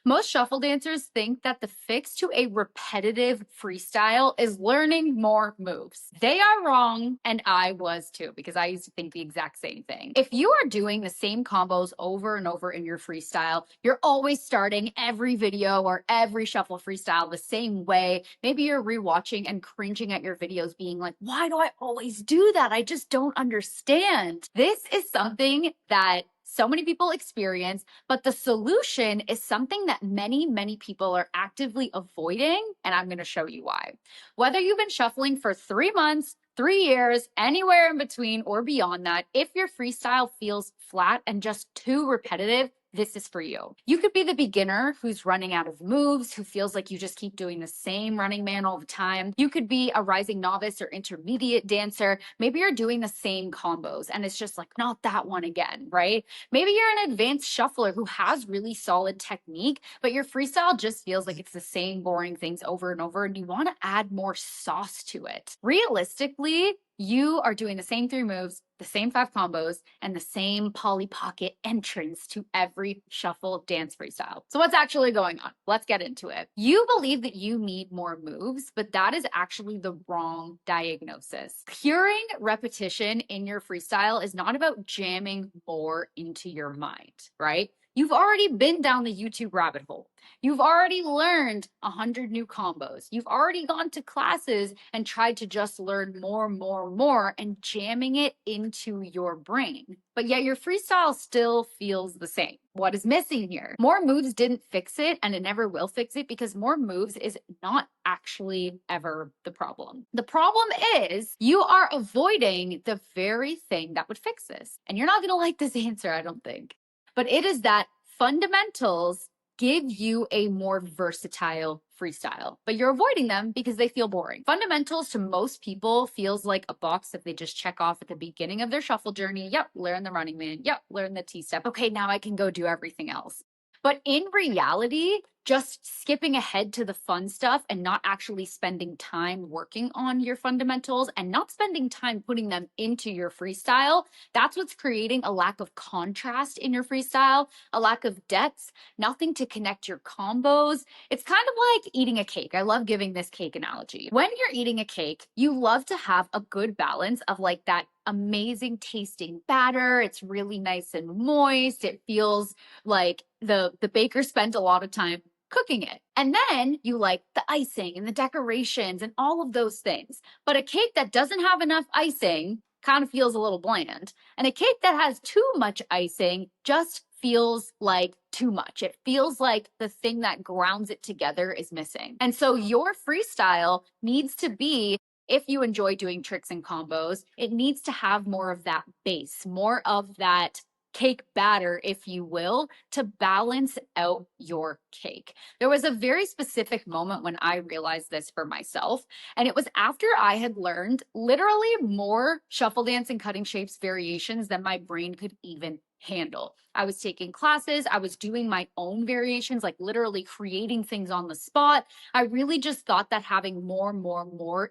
Most shuffle dancers think that the fix to a repetitive freestyle is learning more moves. They are wrong, and I was too, because I used to think the exact same thing. If you are doing the same combos over and over in your freestyle, you're always starting every video or every shuffle freestyle the same way. Maybe you're rewatching and cringing at your videos, being like, why do I always do that? I just don't understand. This is something that so many people experience, but the solution is something that many people are actively avoiding, and I'm going to show you why. Whether you've been shuffling for 3 months, 3 years, anywhere in between or beyond that, if your freestyle feels flat and just too repetitive, this is for you. You could be the beginner who's running out of moves, who feels like you just keep doing the same running man all the time. You could be a rising novice or intermediate dancer. Maybe you're doing the same combos and it's just like, not that one again, right? Maybe you're an advanced shuffler who has really solid technique, but your freestyle just feels like it's the same boring things over and over, and you want to add more sauce to it. Realistically, you are doing the same 3 moves, the same 5 combos, and the same Polly Pocket entrance to every shuffle dance freestyle. So what's actually going on? Let's get into it. You believe that you need more moves, but that is actually the wrong diagnosis. Curing repetition in your freestyle is not about jamming more into your mind, right? You've already been down the YouTube rabbit hole. You've already learned 100 new combos. You've already gone to classes and tried to just learn more, and jamming it into your brain. But yet your freestyle still feels the same. What is missing here? More moves didn't fix it, and it never will fix it, because more moves is not actually ever the problem. The problem is you are avoiding the very thing that would fix this. And you're not going to like this answer, I don't think. But it is that fundamentals give you a more versatile freestyle, but you're avoiding them because they feel boring. Fundamentals to most people feels like a box that they just check off at the beginning of their shuffle journey. Yep, learn the running man. Yep, learn the T-step. Okay, now I can go do everything else. But in reality, just skipping ahead to the fun stuff and not actually spending time working on your fundamentals and not spending time putting them into your freestyle, that's what's creating a lack of contrast in your freestyle, a lack of depth, nothing to connect your combos. It's kind of like eating a cake. I love giving this cake analogy. When you're eating a cake, you love to have a good balance of like that amazing tasting batter. It's really nice and moist. It feels like the baker spent a lot of time cooking it. And then you like the icing and the decorations and all of those things. But a cake that doesn't have enough icing kind of feels a little bland. And a cake that has too much icing just feels like too much. It feels like the thing that grounds it together is missing. And so your freestyle needs to be, if you enjoy doing tricks and combos, it needs to have more of that base, more of that cake batter, if you will, to balance out your cake. There was a very specific moment when I realized this for myself, and it was after I had learned literally more shuffle dance and cutting shapes variations than my brain could even handle. I was taking classes, I was doing my own variations, like literally creating things on the spot. I really just thought that having more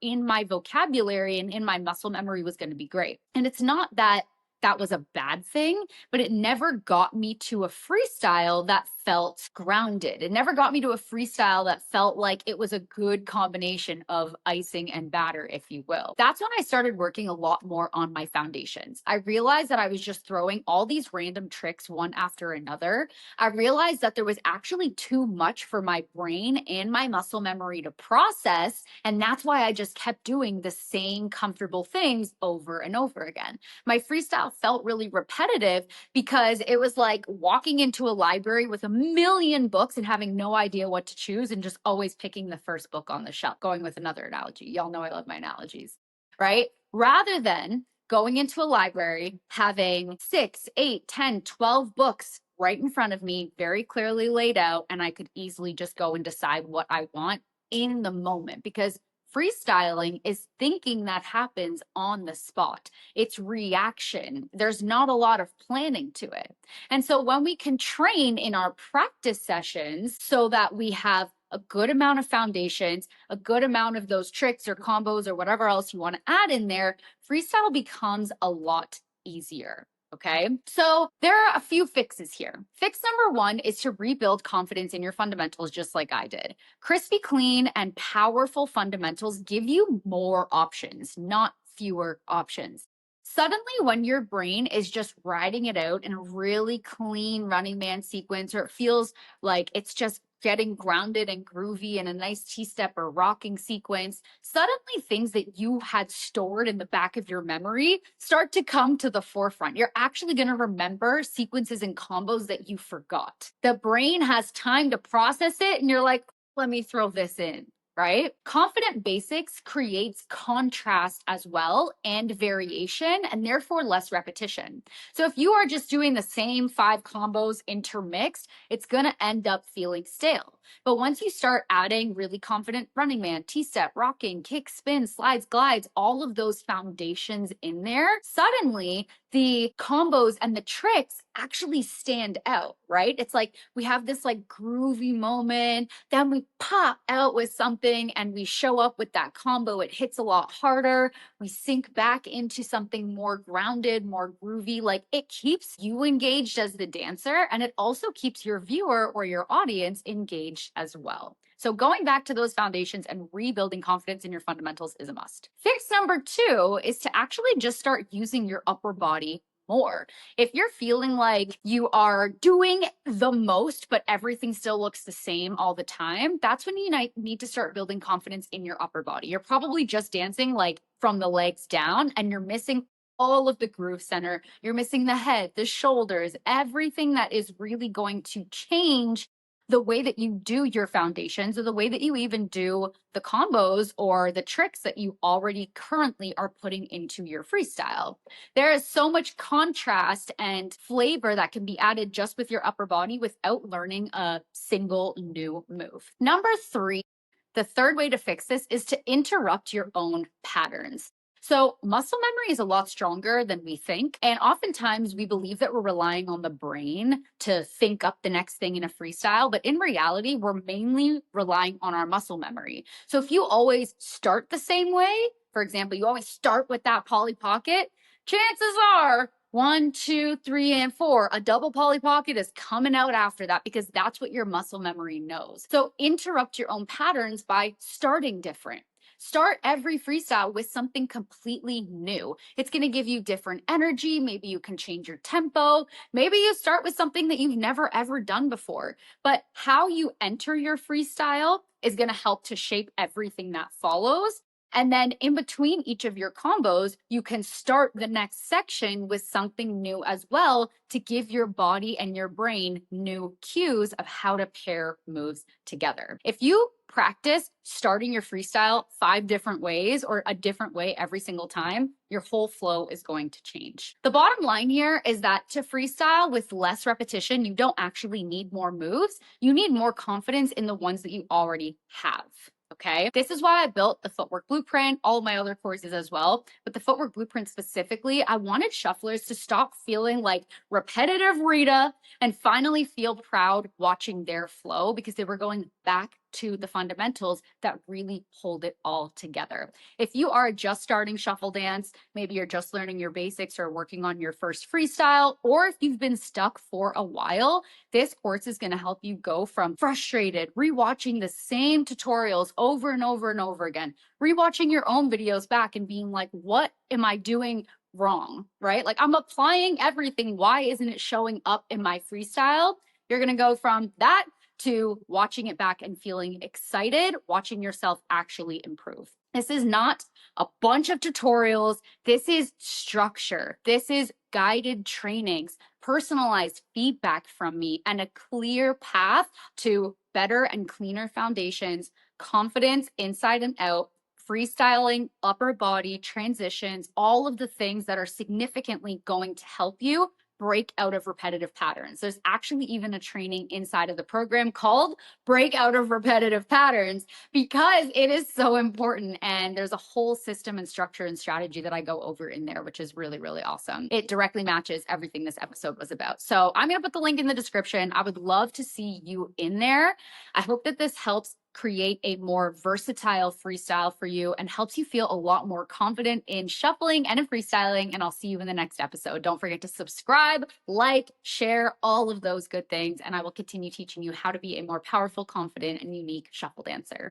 in my vocabulary and in my muscle memory was going to be great. And it's not that that was a bad thing, but it never got me to a freestyle that felt grounded. It never got me to a freestyle that felt like it was a good combination of icing and batter, if you will. That's when I started working a lot more on my foundations. I realized that I was just throwing all these random tricks one after another. I realized that there was actually too much for my brain and my muscle memory to process, and that's why I just kept doing the same comfortable things over and over again. My freestyle felt really repetitive because it was like walking into a library with a million books and having no idea what to choose and just always picking the first book on the shelf. Going with another analogy. Y'all know I love my analogies, right? Rather than going into a library, having 6, 8, 10, 12 books right in front of me, very clearly laid out, and I could easily just go and decide what I want in the moment, because freestyling is thinking that happens on the spot. It's reaction. There's not a lot of planning to it. And so when we can train in our practice sessions so that we have a good amount of foundations, a good amount of those tricks or combos or whatever else you want to add in there, freestyle becomes a lot easier. Okay, so there are a few fixes here. Fix number one is to rebuild confidence in your fundamentals, just like I did. Crispy, clean, and powerful fundamentals give you more options, not fewer options. Suddenly, when your brain is just riding it out in a really clean running man sequence, or it feels like it's just getting grounded and groovy in a nice T-step or rocking sequence, suddenly things that you had stored in the back of your memory start to come to the forefront. You're actually going to remember sequences and combos that you forgot. The brain has time to process it, and you're like, let me throw this in. Right? Confident basics creates contrast as well and variation, and therefore less repetition. So if you are just doing the same 5 combos intermixed, it's going to end up feeling stale. But once you start adding really confident running man, T-step, rocking, kick, spin, slides, glides, all of those foundations in there, suddenly the combos and the tricks actually stand out, right? It's like we have this like groovy moment, then we pop out with something and we show up with that combo. It hits a lot harder. We sink back into something more grounded, more groovy. Like it keeps you engaged as the dancer, and it also keeps your viewer or your audience engaged as well. So going back to those foundations and rebuilding confidence in your fundamentals is a must. Fix number 2 is to actually just start using your upper body more. If you're feeling like you are doing the most, but everything still looks the same all the time, that's when you need to start building confidence in your upper body. You're probably just dancing like from the legs down, and you're missing all of the groove center. You're missing the head, the shoulders, everything that is really going to change the way that you do your foundations, or the way that you even do the combos or the tricks that you already currently are putting into your freestyle. There is so much contrast and flavor that can be added just with your upper body without learning a single new move. Number 3, the third way to fix this is to interrupt your own patterns. So, muscle memory is a lot stronger than we think. And oftentimes we believe that we're relying on the brain to think up the next thing in a freestyle. But in reality, we're mainly relying on our muscle memory. So, if you always start the same way, for example, you always start with that Polly Pocket, chances are 1, 2, 3, and 4, a double Polly Pocket is coming out after that, because that's what your muscle memory knows. So, interrupt your own patterns by starting different. Start every freestyle with something completely new. It's going to give you different energy. Maybe you can change your tempo. Maybe you start with something that you've never ever done before. But how you enter your freestyle is going to help to shape everything that follows. And then in between each of your combos, you can start the next section with something new as well, to give your body and your brain new cues of how to pair moves together. If you practice starting your freestyle 5 different ways, or a different way every single time, your whole flow is going to change. The bottom line here is that to freestyle with less repetition, you don't actually need more moves. You need more confidence in the ones that you already have. Okay, this is why I built the Footwork Blueprint, all of my other courses as well. But the Footwork Blueprint specifically, I wanted shufflers to stop feeling like repetitive Rita and finally feel proud watching their flow, because they were going back to the fundamentals that really hold it all together. If you are just starting shuffle dance, maybe you're just learning your basics or working on your first freestyle, or if you've been stuck for a while, this course is going to help you go from frustrated, rewatching the same tutorials over and over and over again, rewatching your own videos back and being like, what am I doing wrong, right? Like, I'm applying everything. Why isn't it showing up in my freestyle? You're going to go from that to watching it back and feeling excited, watching yourself actually improve. This is not a bunch of tutorials. This is structure. This is guided trainings, personalized feedback from me, and a clear path to better and cleaner foundations, confidence inside and out, freestyling, upper body, transitions, all of the things that are significantly going to help you break out of repetitive patterns. There's actually even a training inside of the program called Break Out of Repetitive Patterns, because it is so important. And there's a whole system and structure and strategy that I go over in there, which is really, really awesome. It directly matches everything this episode was about. So I'm going to put the link in the description. I would love to see you in there. I hope that this helps create a more versatile freestyle for you and helps you feel a lot more confident in shuffling and in freestyling. And I'll see you in the next episode. Don't forget to subscribe, like, share, all of those good things. And I will continue teaching you how to be a more powerful, confident, and unique shuffle dancer.